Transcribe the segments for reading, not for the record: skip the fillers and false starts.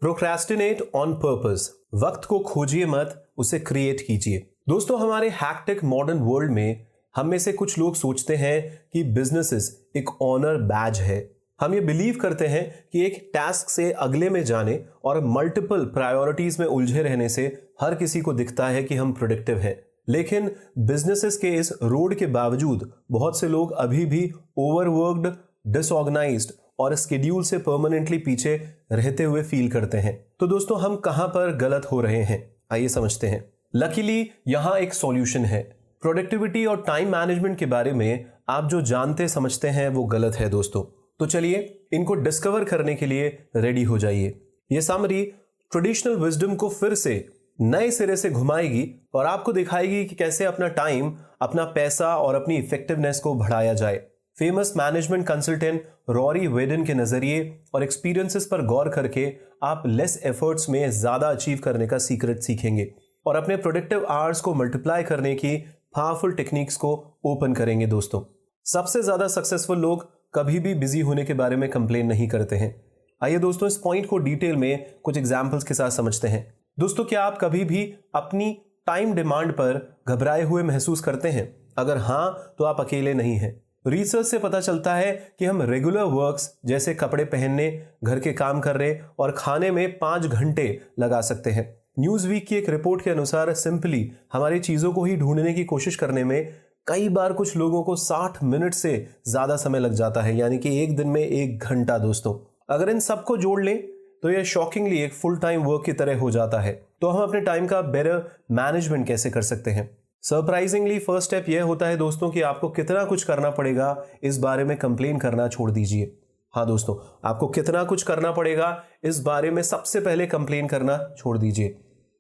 Procrastinate on purpose. वक्त को खोजिए मत, उसे क्रिएट कीजिए। दोस्तों, हमारे हैक्टिक मॉडर्न वर्ल्ड में हम में से कुछ लोग सोचते हैं कि बिजनेसेस एक ऑनर बैज है। हम ये बिलीव करते हैं कि एक टास्क से अगले में जाने और मल्टीपल प्रायोरिटीज में उलझे रहने से हर किसी को दिखता है कि हम प्रोडक्टिव हैं। लेकिन बिजनेसेस के इस रोड के बावजूद बहुत से लोग अभी भी ओवरवर्क्ड, डिसऑर्गेनाइज्ड और स्केड्यूल से परमानेंटली पीछे रहते हुए फील करते हैं। तो दोस्तों, हम कहां पर गलत हो रहे हैं, आइए समझते हैं। लकीली यहां एक सॉल्यूशन है। प्रोडक्टिविटी और टाइम मैनेजमेंट के बारे में आप जो जानते समझते हैं वो गलत है दोस्तों। तो चलिए इनको डिस्कवर करने के लिए रेडी हो जाइए। ये समरी ट्रेडिशनल विजडम को फिर से नए सिरे से घुमाएगी और आपको दिखाएगी कि कैसे अपना टाइम, अपना पैसा और अपनी इफेक्टिवनेस को बढ़ाया जाए। Famous management consultant Rory Whedon के नजरिए और एक्सपीरियंसेस पर गौर करके आप लेस एफर्ट्स में ज्यादा अचीव करने का सीक्रेट सीखेंगे और अपने प्रोडक्टिव आवर्स को मल्टीप्लाई करने की पावरफुल टेक्निक्स को ओपन करेंगे। दोस्तों, सबसे ज्यादा सक्सेसफुल लोग कभी भी बिजी होने के बारे में कंप्लेन नहीं करते हैं। आइए दोस्तों, इस पॉइंट को डिटेल में कुछ एग्जाम्पल्स के साथ समझते हैं। दोस्तों, क्या आप कभी भी अपनी टाइम डिमांड पर घबराए हुए महसूस करते हैं? अगर हां, तो आप अकेले नहीं हैं। रिसर्च से पता चलता है कि हम रेगुलर वर्क्स जैसे कपड़े पहनने, घर के काम करने और खाने में 5 घंटे लगा सकते हैं। न्यूज वीक की एक रिपोर्ट के अनुसार सिंपली हमारी चीजों को ही ढूंढने की कोशिश करने में कई बार कुछ लोगों को 60 मिनट से ज्यादा समय लग जाता है, यानी कि एक दिन में 1 घंटा। दोस्तों, अगर इन सबको जोड़ लें तो यह शॉकिंगली एक फुल टाइम वर्क की तरह हो जाता है। तो हम अपने टाइम का बेटर मैनेजमेंट कैसे कर सकते हैं? सरप्राइजिंगली फर्स्ट स्टेप यह होता है दोस्तों कि आपको कितना कुछ करना पड़ेगा इस बारे में कंप्लेन करना छोड़ दीजिए। हाँ दोस्तों, आपको कितना कुछ करना पड़ेगा इस बारे में सबसे पहले कंप्लेन करना छोड़ दीजिए।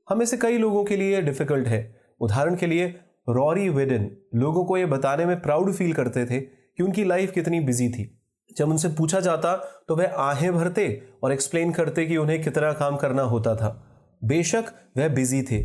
हमें से कई लोगों के लिए डिफिकल्ट है। उदाहरण के लिए रॉरी वेडन लोगों को यह बताने में प्राउड फील करते थे कि उनकी लाइफ कितनी बिजी थी। जब उनसे पूछा जाता तो वह आहें भरते और एक्सप्लेन करते कि उन्हें कितना काम करना होता था। बेशक वह बिजी थे।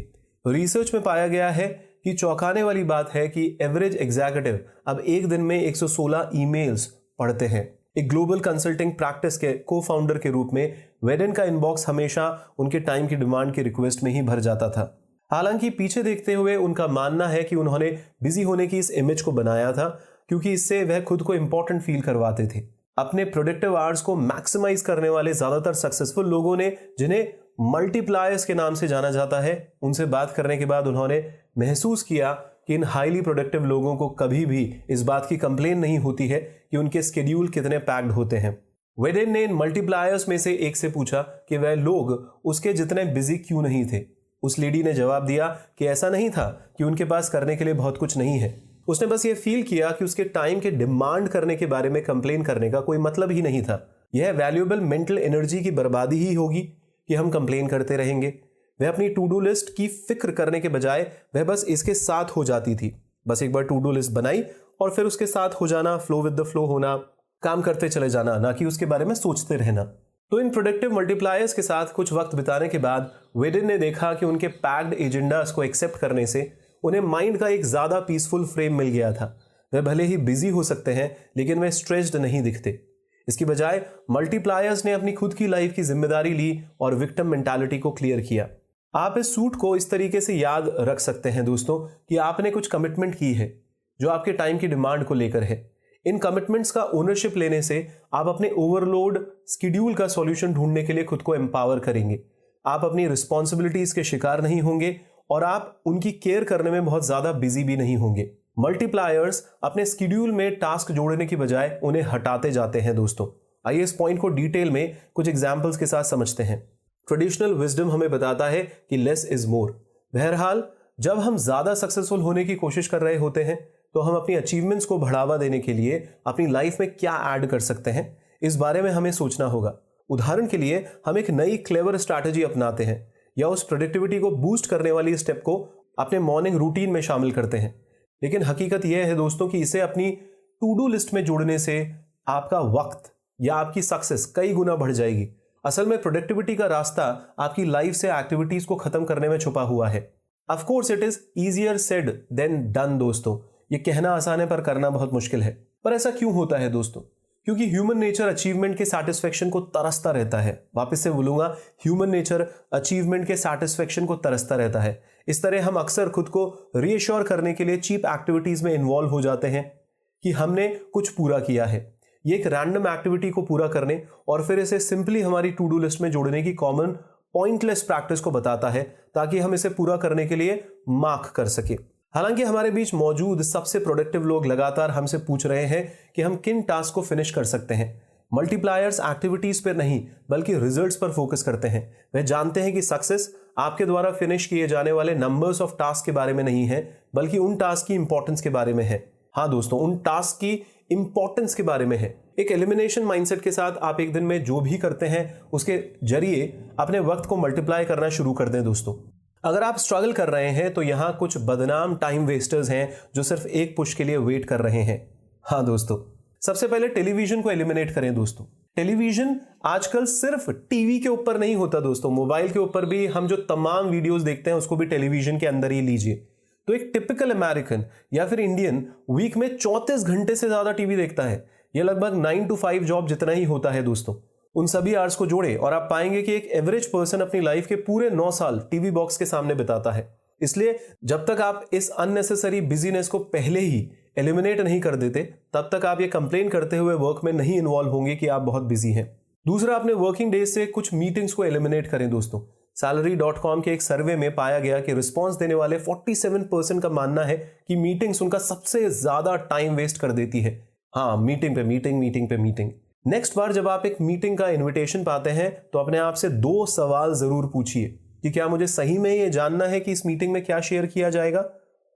रिसर्च में पाया गया है कि चौंकाने वाली बात है कि एवरेज एग्जीक्यूटिव अब एक दिन में 116 ईमेल्स पढ़ते हैं। एक ग्लोबल कंसल्टिंग प्रैक्टिस के को-फाउंडर के रूप में वेडन का इनबॉक्स हमेशा उनके टाइम की डिमांड की रिक्वेस्ट में ही भर जाता था। हालांकि पीछे देखते हुए उनका मानना है कि उन्होंने बिजी होने की इस इमेज को बनाया था क्योंकि इससे वह खुद को इंपॉर्टेंट फील करवाते थे। अपने प्रोडक्टिव आवर्स को मैक्सिमाइज करने वाले ज्यादातर सक्सेसफुल लोगों ने, जिन्हें मल्टीप्लायर्स के नाम से जाना जाता है, उनसे बात करने के बाद उन्होंने महसूस किया कि इन हाईली प्रोडक्टिव लोगों को कभी भी इस बात की कंप्लेन नहीं होती है कि उनके स्केड्यूल कितने पैक्ड होते हैं। वेडन ने इन मल्टीप्लायर्स में से एक से पूछा कि वह लोग उसके जितने बिजी क्यों नहीं थे। उस लेडी ने जवाब दिया कि ऐसा नहीं था कि उनके पास करने के लिए बहुत कुछ नहीं है। उसने बस ये फील किया कि उसके टाइम के डिमांड करने के बारे में कंप्लेन करने का कोई मतलब ही नहीं था। यह वैल्यूएबल मेंटल एनर्जी की बर्बादी ही होगी कि हम कंप्लेन करते रहेंगे। वह अपनी टू डू लिस्ट की फिक्र करने के बजाय वह बस इसके साथ हो जाती थी। बस एक बार टू डू लिस्ट बनाई और फिर उसके साथ हो जाना, फ्लो विद द फ्लो होना, काम करते चले जाना, ना कि उसके बारे में सोचते रहना। तो इन प्रोडक्टिव मल्टीप्लायर्स के साथ कुछ वक्त बिताने के बाद वेडन ने देखा कि उनके पैक्ड एजेंडास को एक्सेप्ट करने से उन्हें माइंड का एक ज्यादा पीसफुल फ्रेम मिल गया था। वह भले ही बिजी हो सकते हैं लेकिन वह स्ट्रेस्ड नहीं दिखते। इसकी बजाय मल्टीप्लायर्स ने अपनी खुद की लाइफ की जिम्मेदारी ली और विक्टिम मेंटालिटी को क्लियर किया। आप इस सूट को इस तरीके से याद रख सकते हैं दोस्तों कि आपने कुछ कमिटमेंट की है जो आपके टाइम की डिमांड को लेकर है। इन कमिटमेंट्स का ओनरशिप लेने से आप अपने ओवरलोड स्केड्यूल का सॉल्यूशन ढूंढने के लिए खुद को एम्पावर करेंगे। आप अपनी रिस्पॉन्सिबिलिटीज के शिकार नहीं होंगे और आप उनकी केयर करने में बहुत ज्यादा बिजी भी नहीं होंगे। मल्टीप्लायर्स अपने स्केड्यूल में टास्क जोड़ने की बजाय उन्हें हटाते जाते हैं। दोस्तों, आइए इस पॉइंट को डिटेल में कुछ एग्जाम्पल्स के साथ समझते हैं। ट्रेडिशनल विजडम हमें बताता है कि लेस इज मोर। बहरहाल, जब हम ज्यादा सक्सेसफुल होने की कोशिश कर रहे होते हैं तो हम अपनी अचीवमेंट्स को बढ़ावा देने के लिए अपनी लाइफ में क्या ऐड कर सकते हैं, इस बारे में हमें सोचना होगा। उदाहरण के लिए हम एक नई क्लेवर स्ट्रैटेजी अपनाते हैं या उस प्रोडक्टिविटी को बूस्ट करने वाली स्टेप को अपने मॉर्निंग रूटीन में शामिल करते हैं। लेकिन हकीकत यह है दोस्तों कि इसे अपनी टू डू लिस्ट में जोड़ने से आपका वक्त या आपकी सक्सेस कई गुना बढ़ जाएगी। असल में प्रोडक्टिविटी का रास्ता आपकी लाइफ से एक्टिविटीज को खत्म करने में छुपा हुआ है। Of course it is easier said than done. दोस्तों, ये कहना आसान है पर करना बहुत मुश्किल है। पर ऐसा क्यों होता है दोस्तों? क्योंकि ह्यूमन नेचर अचीवमेंट के सैटिस्फैक्शन को तरसता रहता है। वापस से बोलूंगा, ह्यूमन नेचर अचीवमेंट के सैटिस्फैक्शन को तरसता रहता है। इस तरह हम अक्सर खुद को रीअश्योर करने के लिए चीप एक्टिविटीज में इन्वॉल्व हो जाते हैं कि हमने कुछ पूरा किया है। ये एक रैंडम एक्टिविटी को पूरा करने और फिर इसे सिंपली हमारी टू डू लिस्ट में जोड़ने की कॉमन पॉइंटलेस प्रैक्टिस को बताता है, ताकि हम इसे पूरा करने के लिए मार्क कर सके। हालांकि हमारे बीच मौजूद सबसे प्रोडक्टिव लोग लगातार हमसे पूछ रहे हैं कि हम किन टास्क को फिनिश कर सकते हैं। मल्टीप्लायर्स एक्टिविटीज पर नहीं बल्कि रिजल्ट्स पर फोकस करते हैं। वे जानते हैं कि सक्सेस आपके द्वारा फिनिश किए जाने वाले नंबर्स ऑफ टास्क के बारे में नहीं है, बल्कि उन टास्क की इंपॉर्टेंस के बारे में है। हाँ दोस्तों, उन टास्क की इंपॉर्टेंस के बारे में है। एक एलिमिनेशन माइंडसेट के साथ आप एक दिन में जो भी करते हैं उसके जरिए अपने वक्त को मल्टीप्लाई करना शुरू कर दें। दोस्तों, अगर आप स्ट्रगल कर रहे हैं तो यहां कुछ बदनाम टाइम वेस्टर्स हैं जो सिर्फ एक पुश के लिए वेट कर रहे हैं। हाँ दोस्तों, सबसे पहले टेलीविजन को एलिमिनेट करें। दोस्तों, टेलीविजन आजकल सिर्फ टीवी के ऊपर नहीं होता दोस्तों, मोबाइल के ऊपर भी हम जो तमाम वीडियोस देखते हैं उसको भी टेलीविजन के अंदर ही लीजिए। तो एक टिपिकल अमेरिकन या फिर इंडियन वीक में 34 घंटे से ज्यादा टीवी देखता है। यह लगभग 9 to 5 जॉब जितना ही होता है। दोस्तों, उन सभी आवर्स को जोड़े और आप पाएंगे कि एक एवरेज पर्सन अपनी लाइफ के पूरे 9 साल टीवी बॉक्स के सामने बिताता है। इसलिए जब तक आप इस अननेसेसरी बिजीनेस को पहले ही एलिमिनेट नहीं कर देते, तब तक आप ये कंप्लेन करते हुए वर्क में नहीं इन्वॉल्व होंगे कि आप बहुत बिजी हैं। दूसरा, अपने वर्किंग डेज से कुछ मीटिंग्स को एलिमिनेट करें। दोस्तों, salary.com के एक सर्वे में पाया गया कि रिस्पॉन्स देने वाले 47% का मानना है कि मीटिंग्स उनका सबसे ज्यादा टाइम वेस्ट कर देती है। हाँ, मीटिंग पे मीटिंग, मीटिंग पे मीटिंग। नेक्स्ट बार जब आप एक मीटिंग का इनविटेशन पाते हैं तो अपने आप से 2 सवाल जरूर पूछिए कि क्या मुझे सही में ये जानना है कि इस मीटिंग में क्या शेयर किया जाएगा,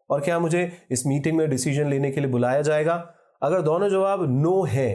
और क्या मुझे इस मीटिंग में डिसीजन लेने के लिए बुलाया जाएगा। अगर दोनों जवाब नो है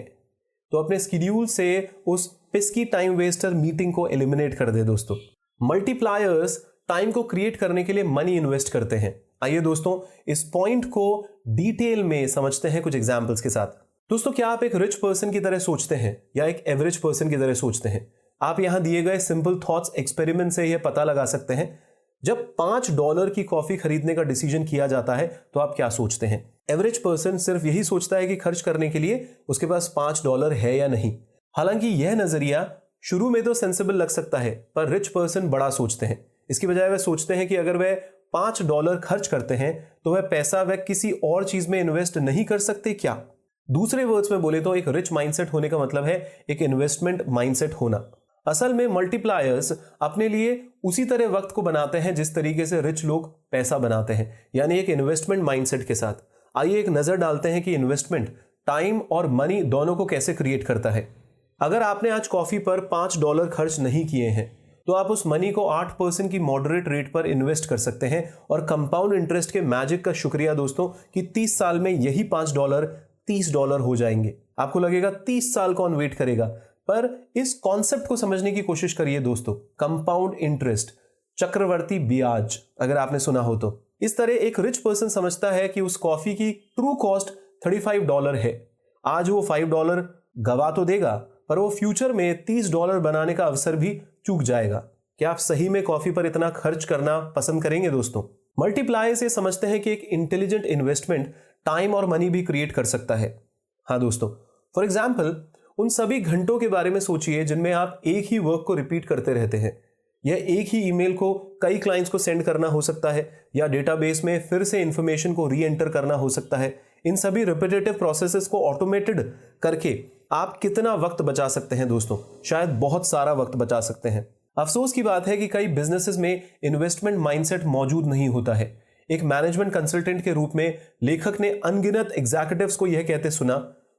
तो अपने स्केड्यूल से उस पिस्की टाइम वेस्टर मीटिंग को एलिमिनेट कर दे। दोस्तों, मल्टीप्लायर्स टाइम को क्रिएट करने के लिए मनी इन्वेस्ट करते हैं। आइए दोस्तों, इस पॉइंट को डिटेल में समझते हैं कुछ एग्जांपल्स के साथ। दोस्तों, क्या आप एक रिच पर्सन की तरह सोचते हैं या एक एवरेज पर्सन की तरह सोचते हैं? आप यहां दिए गए सिंपल थॉट्स एक्सपेरिमेंट से यह पता लगा सकते हैं। जब $5 की कॉफी खरीदने का डिसीजन किया जाता है तो आप क्या सोचते हैं? एवरेज पर्सन सिर्फ यही सोचता है कि खर्च करने के लिए उसके पास $5 है या नहीं। हालांकि यह नजरिया शुरू में तो सेंसिबल लग सकता है, पर रिच पर्सन बड़ा सोचते हैं। इसकी बजाय वह सोचते हैं कि अगर वह $5 खर्च करते हैं तो वह पैसा वह किसी और चीज में इन्वेस्ट नहीं कर सकते क्या? दूसरे वर्ड्स में बोले तो एक रिच माइंडसेट होने का मतलब है एक इन्वेस्टमेंट माइंडसेट होना। असल में मल्टीप्लायर्स अपने लिए उसी तरह वक्त को बनाते हैं जिस तरीके से रिच लोग पैसा बनाते हैं, यानी एक इन्वेस्टमेंट माइंडसेट के साथ। आइए एक नजर डालते हैं कि इन्वेस्टमेंट टाइम और मनी दोनों को कैसे क्रिएट करता है। अगर आपने आज कॉफी पर $5 खर्च नहीं किए हैं तो आप उस मनी को 8% की मॉडरेट रेट पर इन्वेस्ट कर सकते हैं, और कंपाउंड इंटरेस्ट के मैजिक का शुक्रिया दोस्तों कि 30 साल में यही $5 $30 हो जाएंगे। आपको लगेगा 30 साल कौन वेट करेगा, पर इस कॉन्सेप्ट को समझने की कोशिश करिए दोस्तों। कंपाउंड इंटरेस्ट, चक्रवर्ती ब्याज, अगर आपने सुना हो तो। इस तरह एक रिच पर्सन समझता है कि उस कॉफी की ट्रू कॉस्ट $35 है। आज वो $5 गवा तो देगा, पर वो फ्यूचर में $30 बनाने का अवसर भी चूक जाएगा। क्या आप सही में कॉफी पर इतना खर्च करना पसंद करेंगे? दोस्तों, मल्टीप्लाई से समझते हैं कि एक इंटेलिजेंट इन्वेस्टमेंट टाइम और मनी भी क्रिएट कर सकता है। हाँ दोस्तों, फॉर एग्जाम्पल उन सभी घंटों के बारे में सोचिए जिनमें आप एक ही वर्क को रिपीट करते रहते हैं। यह एक ही ईमेल को कई क्लाइंट्स को सेंड करना हो सकता है, या डेटाबेस में फिर से इंफॉर्मेशन को री एंटर करना हो सकता है। इन सभी रिपीटेटिव प्रोसेसेस को ऑटोमेटेड करके आप कितना वक्त बचा सकते हैं दोस्तों? शायद बहुत सारा वक्त बचा सकते हैं। अफसोस की बात है कि कई बिजनेसेस में इन्वेस्टमेंट माइंडसेट मौजूद नहीं होता है। एक मैनेजमेंट कंसल्टेंट के रूप में लेखक ने अनगिनत एग्जीक्यूटिव्स को यह कहते सुना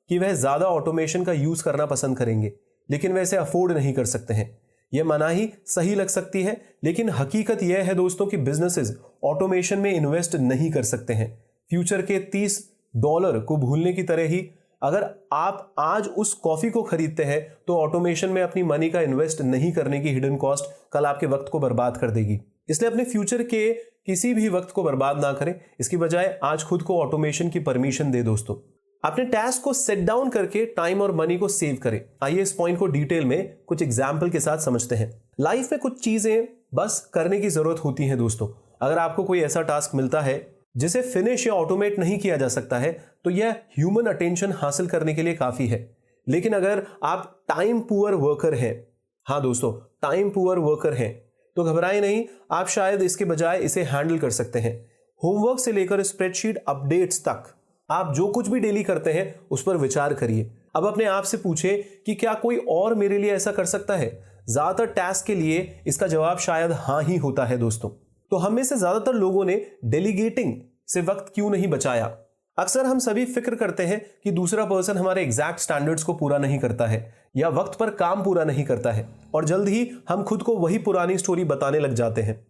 कि वह ज्यादा ऑटोमेशन का यूज करना पसंद करेंगे, लेकिन वह इसे अफोर्ड नहीं कर सकते हैं। यह मनाही सही लग सकती है, लेकिन हकीकत यह है दोस्तों कि बिजनेसेस ऑटोमेशन में इन्वेस्ट नहीं कर सकते हैं। फ्यूचर के $30 को भूलने की तरह ही अगर आप आज उस कॉफी को खरीदते हैं तो ऑटोमेशन में अपनी मनी का इन्वेस्ट नहीं करने की हिडन कॉस्ट कल आपके वक्त को बर्बाद कर देगी। इसलिए अपने फ्यूचर के किसी भी वक्त को बर्बाद ना करें, इसकी बजाय आज खुद को ऑटोमेशन की परमिशन दे दोस्तों। अपने टास्क को सेट डाउन करके टाइम और मनी को सेव करें। आइए इस पॉइंट को डिटेल में कुछ एग्जाम्पल के साथ समझते हैं। लाइफ में कुछ चीजें बस करने की जरूरत होती है दोस्तों। अगर आपको कोई ऐसा टास्क मिलता है जिसे फिनिश या ऑटोमेट नहीं किया जा सकता है तो यह ह्यूमन अटेंशन हासिल करने के लिए काफी है। लेकिन अगर आप टाइम पुअर वर्कर हैं, हाँ दोस्तों, टाइम पुअर वर्कर हैं, तो घबराएं नहीं, आप शायद इसके बजाय इसे हैंडल कर सकते हैं। होमवर्क से लेकर स्प्रेडशीट अपडेट्स तक आप जो कुछ भी डेली करते हैं उस पर विचार करिए। अब अपने आप से पूछें कि क्या कोई और मेरे लिए ऐसा कर सकता है। ज्यादातर टास्क के लिए इसका जवाब शायद हाँ ही होता है दोस्तों। तो हम में से ज्यादातर लोगों ने डेलीगेटिंग से वक्त क्यों नहीं बचाया? अक्सर हम सभी फिक्र करते हैं कि दूसरा पर्सन हमारे एग्जैक्ट स्टैंडर्ड्स को पूरा नहीं करता है या वक्त पर काम पूरा नहीं करता है, और जल्द ही हम खुद को वही पुरानी स्टोरी बताने लग जाते हैं।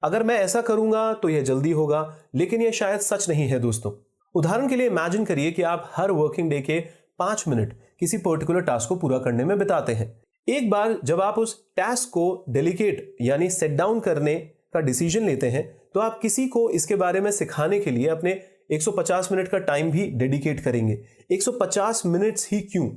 अगर मैं ऐसा करूंगा तो यह जल्दी होगा, लेकिन यह शायद सच नहीं है दोस्तों। उदाहरण के लिए इमेजिन करिए कि आप हर वर्किंग डे के 5 मिनट किसी पर्टिकुलर टास्क को पूरा करने में बिताते हैं। एक बार जब आप उस टास्क को डेलीगेट यानी सेट डाउन करने का डिसीजन लेते हैं, तो आप किसी को इसके बारे में सिखाने के लिए अपने 150 मिनट का टाइम भी डेडिकेट करेंगे। 150 मिनट्स ही क्यों?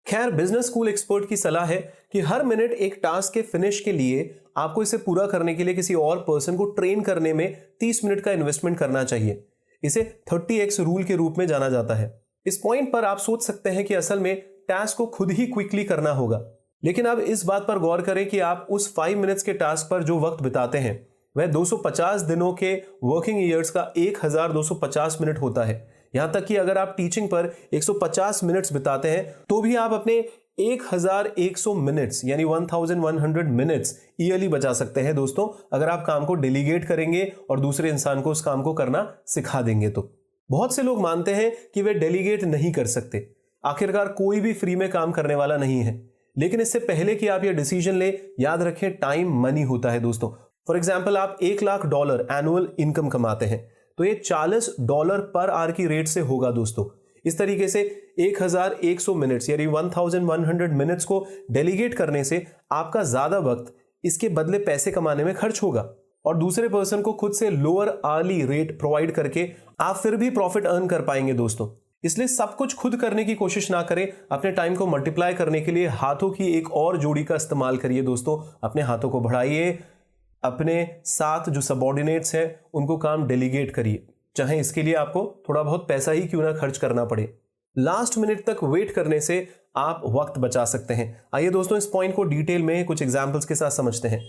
खैर, बिजनेस स्कूल एक्सपर्ट की सलाह है कि हर मिनट एक टास्क के फिनिश के लिए आपको इसे पूरा करने के लिए किसी और पर्सन को ट्रेन करने में 30 मिनट का इन्वेस्टमेंट करना चाहिए। इसे 30x रूल के रूप में जाना जाता है। इस पॉइंट पर आप सोच सकते हैं कि असल में टास्क को खुद ही क्विकली करना होगा, लेकिन अब इस बात पर गौर करें कि आप उस 5 मिनट्स के टास्क पर जो वक्त बिताते हैं वह 250 दिनों के वर्किंग ईयर्स का 1250 मिनट होता है। यहां तक कि अगर आप टीचिंग पर 150 मिनट्स बिताते हैं तो भी आप अपने 1100 मिनट्स यानी 1100 मिनट्स ईयरली बचा सकते हैं दोस्तों, अगर आप काम को डेलीगेट करेंगे और दूसरे इंसान को उस काम को करना सिखा देंगे तो। बहुत से लोग मानते हैं कि वे डेलीगेट नहीं कर सकते। आखिरकार कोई भी फ्री में काम करने वाला नहीं है, लेकिन इससे पहले कि आप यह डिसीजन ले, याद रखें टाइम मनी होता है दोस्तों। फॉर एग्जाम्पल, आप $1,00,000 एनुअल इनकम कमाते हैं तो ये $40 पर आवर की रेट से होगा दोस्तों। इस तरीके से 1100 मिनट्स यानी 1100 मिनट्स को डेलीगेट करने से आपका ज्यादा वक्त इसके बदले पैसे कमाने में खर्च होगा, और दूसरे पर्सन को खुद से लोअर आवर्ली रेट प्रोवाइड करके आप फिर भी प्रॉफिट अर्न कर पाएंगे दोस्तों। इसलिए सब कुछ खुद करने की कोशिश ना करें। अपने टाइम को मल्टीप्लाई करने के लिए हाथों की एक और जोड़ी का इस्तेमाल करिए दोस्तों। अपने हाथों को बढ़ाइए, अपने साथ जो सबऑर्डिनेट्स हैं उनको काम डेलीगेट करिए, चाहे इसके लिए आपको थोड़ा बहुत पैसा ही क्यों ना खर्च करना पड़े। लास्ट मिनट तक वेट करने से आप वक्त बचा सकते हैं। आइए दोस्तों, इस पॉइंट को डिटेल में कुछ एग्जांपल्स के साथ समझते हैं।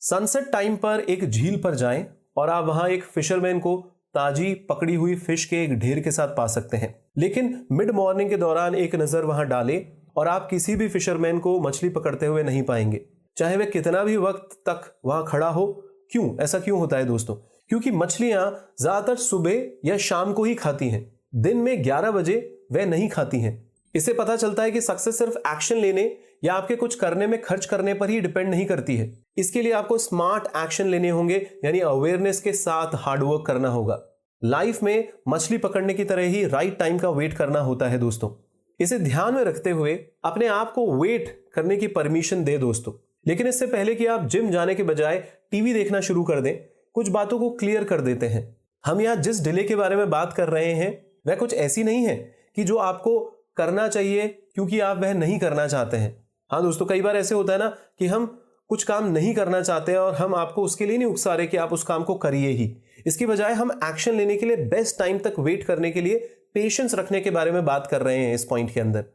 सनसेट टाइम पर एक झील पर जाएं और आप वहां एक फिशरमैन को ताजी पकड़ी हुई फिश के एक ढेर के साथ पा सकते हैं, लेकिन मिड मॉर्निंग के दौरान एक नजर वहां डालें और आप किसी भी फिशरमैन को मछली पकड़ते हुए नहीं पाएंगे, चाहे वह कितना भी वक्त तक वहां खड़ा हो। क्यों? ऐसा क्यों होता है दोस्तों? क्योंकि मछलियां ज्यादातर सुबह या शाम को ही खाती हैं, दिन में 11 बजे वह नहीं खाती हैं। इससे पता चलता है कि सक्सेस सिर्फ एक्शन लेने या आपके कुछ करने में खर्च करने पर ही डिपेंड नहीं करती है। इसके लिए आपको स्मार्ट एक्शन लेने होंगे, यानी अवेयरनेस के साथ हार्डवर्क करना होगा। लाइफ में मछली पकड़ने की तरह ही राइट टाइम का वेट करना होता है दोस्तों। इसे ध्यान में रखते हुए अपने आप को वेट करने की परमिशन दे दोस्तों। लेकिन इससे पहले कि आप जिम जाने के बजाय टीवी देखना शुरू कर दें, कुछ बातों को क्लियर कर देते हैं। हम यहाँ जिस डिले के बारे में बात कर रहे हैं वह कुछ ऐसी नहीं है कि जो आपको करना चाहिए क्योंकि आप वह नहीं करना चाहते हैं। हाँ दोस्तों, कई बार ऐसे होता है ना कि हम कुछ काम नहीं करना चाहते हैं और हम आपको उसके लिए नहीं उकसा रहे कि आप उस काम को करिए ही। इसकी बजाय हम एक्शन लेने के लिए बेस्ट टाइम तक वेट करने के लिए पेशेंस रखने के बारे में बात कर रहे हैं इस पॉइंट के अंदर।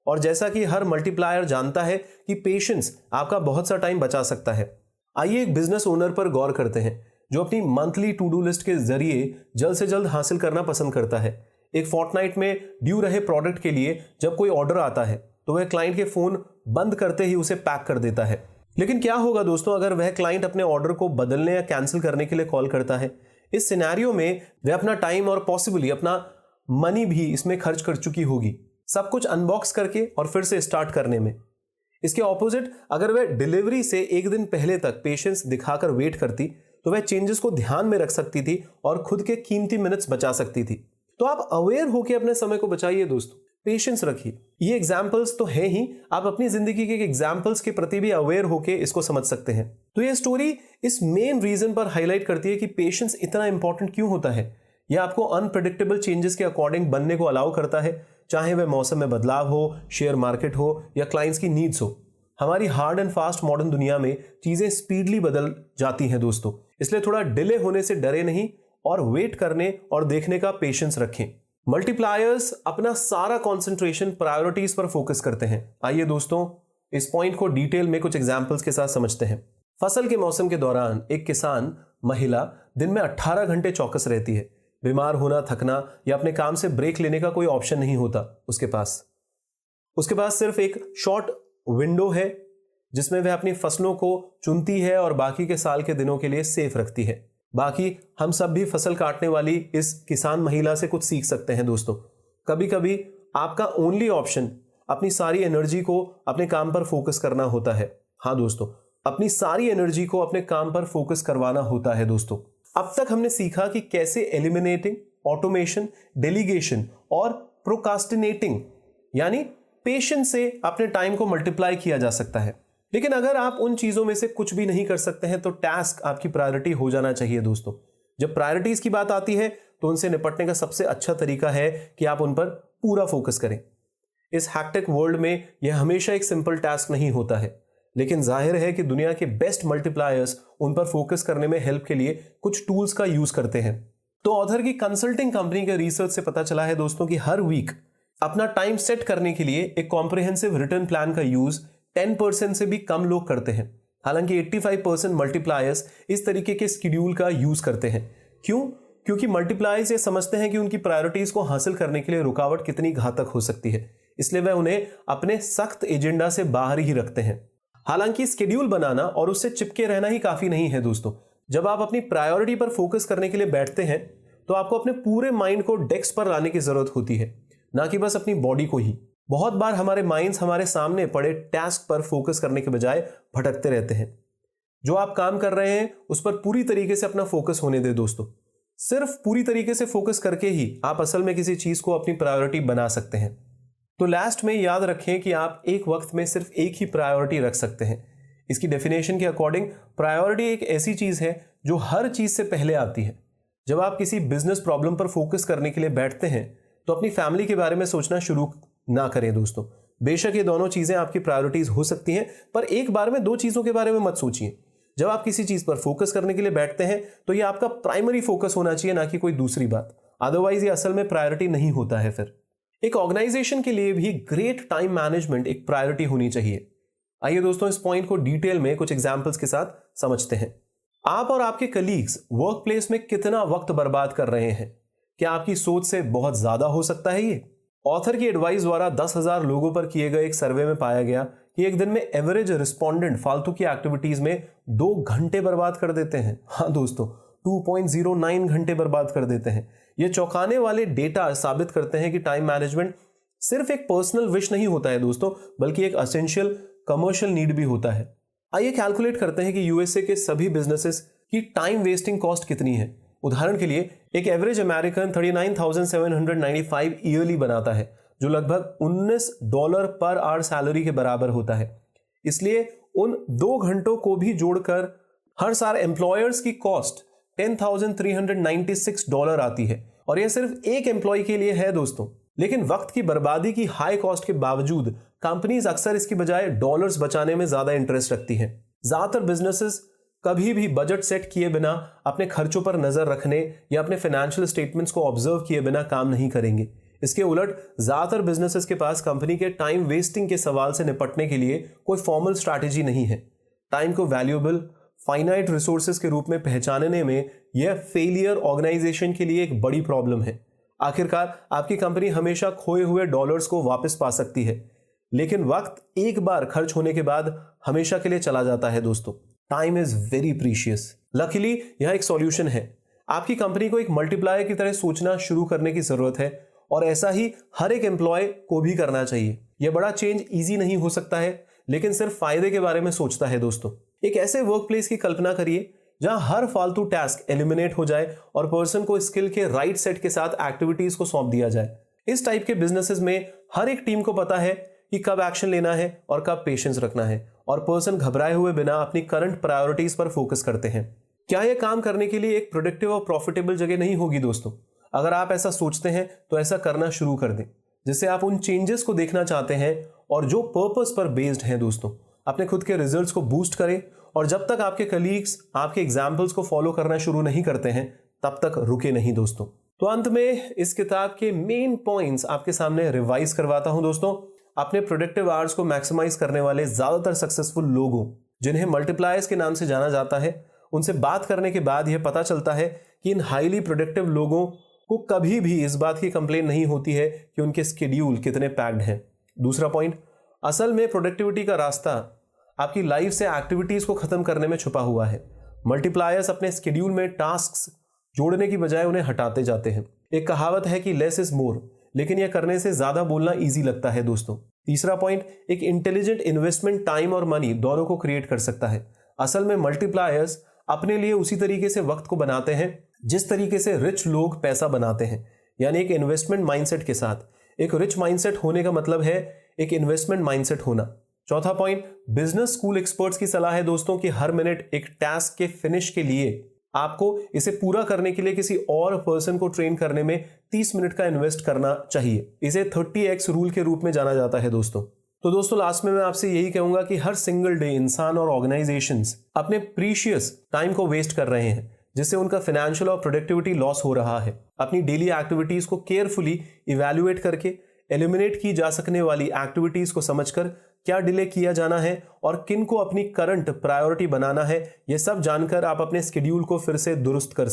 और जैसा कि हर मल्टीप्लायर जानता है कि पेशेंस आपका बहुत सा टाइम बचा सकता है। आइए एक बिजनेस ओनर पर गौर करते हैं जो अपनी मंथली टू डू लिस्ट के जरिए जल्द से जल्द हासिल करना पसंद करता है। एक फोर्टनाइट में ड्यू रहे प्रोडक्ट के लिए जब कोई ऑर्डर आता है तो वह क्लाइंट के फोन बंद करते ही उसे पैक कर देता है। लेकिन क्या होगा दोस्तों अगर वह क्लाइंट अपने ऑर्डर को बदलने या कैंसिल करने के लिए कॉल करता है? इस सिनेरियो में वह अपना टाइम और पॉसिबली अपना मनी भी इसमें खर्च कर चुकी होगी, सब कुछ अनबॉक्स करके और फिर से स्टार्ट करने में। इसके ऑपोजिट अगर वह डिलीवरी से एक दिन पहले तक पेशेंस दिखाकर वेट करती तो वह चेंजेस को ध्यान में रख सकती थी और खुद के कीमती मिनट्स बचा सकती थी। तो आप अवेयर होकर अपने समय को बचाइए दोस्तों, पेशेंस रखिए। ये एग्जाम्पल्स तो है ही, आप अपनी जिंदगी के एग्जाम्पल्स के प्रति भी अवेयर होकर इसको समझ सकते हैं। तो ये स्टोरी इस मेन रीजन पर हाईलाइट करती है कि पेशेंस इतना इंपॉर्टेंट क्यों होता है। यह आपको अनप्रेडिक्टेबल चेंजेस के अकॉर्डिंग बनने को अलाउ करता है, चाहे वह मौसम में बदलाव हो, शेयर मार्केट हो या क्लाइंट्स की नीड्स हो। हमारी हार्ड एंड फास्ट मॉडर्न दुनिया में चीजें स्पीडली बदल जाती हैं दोस्तों, इसलिए थोड़ा डिले होने से डरे नहीं और वेट करने और देखने का पेशेंस रखें। मल्टीप्लायर्स अपना सारा कंसंट्रेशन प्रायोरिटीज पर फोकस करते हैं। आइए दोस्तों इस पॉइंट को डिटेल में कुछ एग्जांपल्स के साथ समझते हैं। फसल के मौसम के दौरान एक किसान महिला दिन में 18 घंटे चौकस रहती है। बीमार होना, थकना या अपने काम से ब्रेक लेने का कोई ऑप्शन नहीं होता उसके पास सिर्फ एक शॉर्ट विंडो है जिसमें वह अपनी फसलों को चुनती है और बाकी के साल के दिनों के लिए सेफ रखती है। बाकी हम सब भी फसल काटने वाली इस किसान महिला से कुछ सीख सकते हैं दोस्तों। कभी कभी आपका ओनली ऑप्शन अपनी सारी एनर्जी को अपने काम पर फोकस करना होता है। हाँ दोस्तों, अपनी सारी एनर्जी को अपने काम पर फोकस करवाना होता है दोस्तों। अब तक हमने सीखा कि कैसे एलिमिनेटिंग, ऑटोमेशन, डेलीगेशन और प्रोकास्टिनेटिंग यानी पेशेंस से अपने टाइम को मल्टीप्लाई किया जा सकता है। लेकिन अगर आप उन चीजों में से कुछ भी नहीं कर सकते हैं तो टास्क आपकी प्रायोरिटी हो जाना चाहिए दोस्तों। जब प्रायोरिटीज की बात आती है तो उनसे निपटने का सबसे अच्छा तरीका है कि आप उन पर पूरा फोकस करें। इस हैक्टिक वर्ल्ड में यह हमेशा एक सिंपल टास्क नहीं होता है, लेकिन जाहिर है कि दुनिया के बेस्ट मल्टीप्लायर्स उन पर फोकस करने में हेल्प के लिए कुछ टूल्स का यूज करते हैं। तो ऑथर की कंसल्टिंग कंपनी के रिसर्च से पता चला है दोस्तों कि हर वीक अपना टाइम सेट करने के लिए एक कॉम्प्रिहेंसिव रिटर्न प्लान का यूज 10% से भी कम लोग करते हैं। हालांकि 85% मल्टीप्लायर्स इस तरीके के शेड्यूल का यूज करते हैं। क्यों? क्योंकि मल्टीप्लायर्स ये समझते हैं कि उनकी प्रायोरिटीज को हासिल करने के लिए रुकावट कितनी घातक हो सकती है, इसलिए वह उन्हें अपने सख्त एजेंडा से बाहर ही रखते हैं। हालांकि शेड्यूल बनाना और उससे चिपके रहना ही काफी नहीं है दोस्तों। जब आप अपनी प्रायोरिटी पर फोकस करने के लिए बैठते हैं तो आपको अपने पूरे माइंड को डेस्क पर लाने की जरूरत होती है, ना कि बस अपनी बॉडी को ही। बहुत बार हमारे माइंड्स हमारे सामने पड़े टास्क पर फोकस करने के बजाय भटकते रहते हैं। जो आप काम कर रहे हैं उस पर पूरी तरीके से अपना फोकस होने दें दोस्तों। सिर्फ पूरी तरीके से फोकस करके ही आप असल में किसी चीज को अपनी प्रायोरिटी बना सकते हैं। तो लास्ट में याद रखें कि आप एक वक्त में सिर्फ एक ही प्रायोरिटी रख सकते हैं। इसकी डेफिनेशन के अकॉर्डिंग प्रायोरिटी एक ऐसी चीज है जो हर चीज से पहले आती है। जब आप किसी बिजनेस प्रॉब्लम पर फोकस करने के लिए बैठते हैं तो अपनी फैमिली के बारे में सोचना शुरू ना करें दोस्तों। बेशक ये दोनों चीजें आपकी प्रायोरिटीज हो सकती हैं, पर एक बार में दो चीजों के बारे में मत सोचिए। जब आप किसी चीज पर फोकस करने के लिए बैठते हैं तो ये आपका प्राइमरी फोकस होना चाहिए, ना कि कोई दूसरी बात। अदरवाइज ये असल में प्रायोरिटी नहीं होता है। फिर एक ऑर्गेनाइजेशन के लिए भी ग्रेट टाइम मैनेजमेंट एक प्रायोरिटी होनी चाहिए। आइए दोस्तों इस पॉइंट को डिटेल में कुछ एग्जांपल्स के साथ समझते हैं। आप और आपके कलीग्स वर्क प्लेस में कितना वक्त बर्बाद कर रहे हैं? क्या आपकी सोच से बहुत ज्यादा हो सकता है ये? ऑथर की एडवाइस द्वारा 10,000 लोगों पर किए गए एक सर्वे में पाया गया कि एक दिन में एवरेज रिस्पोंडेंट फालतू की एक्टिविटीज में 2 घंटे बर्बाद कर देते हैं। हाँ दोस्तों, 2.09 घंटे बर्बाद कर देते हैं। ये चौंकाने वाले डेटा साबित करते हैं कि टाइम मैनेजमेंट सिर्फ एक पर्सनल विश नहीं होता है दोस्तों, बल्कि एक एसेंशियल कमर्शियल नीड भी होता है। आइए कैलकुलेट करते हैं कि यूएसए के सभी बिजनेसेस की टाइम वेस्टिंग कॉस्ट कितनी है। उदाहरण के लिए एक एवरेज अमेरिकन 39,795 ईयरली बनाता है, जो लगभग $19 पर आवर सैलरी के बराबर होता है। इसलिए उन 2 घंटों को भी जोड़कर हर साल एम्प्लॉयर्स की कॉस्ट $10,396 आती है, और यह सिर्फ एक एम्प्लॉय के लिए है दोस्तों। लेकिन वक्त की बर्बादी की हाई कॉस्ट के बावजूद कंपनीज अक्सर इसकी बजाय डॉलर्स बचाने में ज्यादा इंटरेस्ट रखती हैं। ज्यादातर बिजनेसेस कभी भी बजट सेट किए बिना, अपने खर्चों पर नजर रखने या अपने फाइनेंशियल स्टेटमेंट्स को ऑब्जर्व किए बिना काम नहीं करेंगे। इसके उलट ज्यादातर बिजनेसेस के पास कंपनी के टाइम वेस्टिंग के सवाल से निपटने के लिए कोई फॉर्मल स्ट्रैटेजी नहीं है। टाइम को वैल्यूएबल फाइनाइट रिसोर्सेज के रूप में पहचानने में यह फेलियर ऑर्गेनाइजेशन के लिए एक बड़ी प्रॉब्लम है। आखिरकार आपकी कंपनी हमेशा खोए हुए डॉलर्स को वापस पा सकती है, लेकिन वक्त एक बार खर्च होने के बाद हमेशा के लिए चला जाता है दोस्तों। Time is very precious. Luckily यह एक सॉल्यूशन है। आपकी कंपनी को एक मल्टीप्लायर की तरह सोचना शुरू करने की जरूरत है, और ऐसा ही हर एक एम्प्लॉय को भी करना चाहिए। यह बड़ा चेंज इजी नहीं हो सकता है, लेकिन सिर्फ फायदे के बारे में सोचता है दोस्तों। एक ऐसे वर्क प्लेस की कल्पना करिए जहां हर फालतू टास्क एलिमिनेट हो जाए और पर्सन को स्किल के राइट सेट के साथ एक्टिविटीज को सौंप दिया जाए। इस टाइप के बिजनेसेस में हर एक टीम को पता है कि कब एक्शन लेना है और कब पेशेंस रखना है, और पर्सन घबराए हुए बिना अपनी करंट प्रायोरिटीज पर फोकस करते हैं। क्या यह काम करने के लिए एक प्रोडक्टिव और प्रॉफिटेबल जगह नहीं होगी दोस्तों? अगर आप ऐसा सोचते हैं तो ऐसा करना शुरू कर दें, जिससे आप उन चेंजेस को देखना चाहते हैं और जो पर्पस पर बेस्ड हैं दोस्तों। अपने खुद के रिजल्ट्स को बूस्ट करें, और जब तक आपके कलीग्स आपके एग्जाम्पल्स को फॉलो करना शुरू नहीं करते हैं तब तक रुके नहीं दोस्तों। तो अंत में इस किताब के मेन पॉइंट्स आपके सामने रिवाइज करवाता हूं दोस्तों। अपने प्रोडक्टिव आवर्स को मैक्सिमाइज करने वाले ज्यादातर सक्सेसफुल लोगों, जिन्हें मल्टीप्लायर्स के नाम से जाना जाता है, उनसे बात करने के बाद यह पता चलता है कि इन हाईली प्रोडक्टिव लोगों को कभी भी इस बात की कंप्लेन नहीं होती है कि उनके स्केड्यूल कितने पैक्ड हैं। दूसरा पॉइंट, असल में प्रोडक्टिविटी का रास्ता आपकी लाइफ से एक्टिविटीज को खत्म करने में छुपा हुआ है। मल्टीप्लायर्स अपने स्केड्यूल में टास्क्स जोड़ने की बजाय उन्हें हटाते जाते हैं। एक कहावत है कि लेस इज मोर, लेकिन यह करने से ज्यादा बोलना इजी लगता है दोस्तों। तीसरा पॉइंट, एक इंटेलिजेंट इन्वेस्टमेंट टाइम और मनी दोनों को क्रिएट कर सकता है। असल में मल्टीप्लायर्स अपने लिए उसी तरीके से वक्त को बनाते हैं जिस तरीके से रिच लोग पैसा बनाते हैं, यानी एक इन्वेस्टमेंट माइंडसेट के साथ। एक रिच माइंडसेट होने का मतलब है एक इन्वेस्टमेंट माइंडसेट होना। चौथा पॉइंट, बिजनेस स्कूल एक्सपर्ट्स की सलाह है दोस्तों कि हर मिनट एक टास्क के फिनिश के लिए आपको इसे पूरा करने के लिए किसी और पर्सन को ट्रेन करने में 30 मिनट का इन्वेस्ट करना चाहिए। इसे 30x रूल के रूप में जाना जाता है दोस्तों। तो दोस्तों लास्ट में मैं आपसे यही कहूंगा कि हर सिंगल डे इंसान और ऑर्गेनाइजेशंस अपने प्रीशियस टाइम को वेस्ट कर रहे हैं, जिससे उनका फाइनेंशियल और प्रोडक्टिविटी लॉस हो रहा है। अपनी डेली एक्टिविटीज को केयरफुली इवैल्यूएट करके एलिमिनेट की जा सकने वाली एक्टिविटीज को समझकर क्या डिले किया जाना है और किन को अपनी करंट प्रायोरिटी बनाना है, यह सब जानकर आप अपने स्केड्यूल को फिर से दुरुस्त कर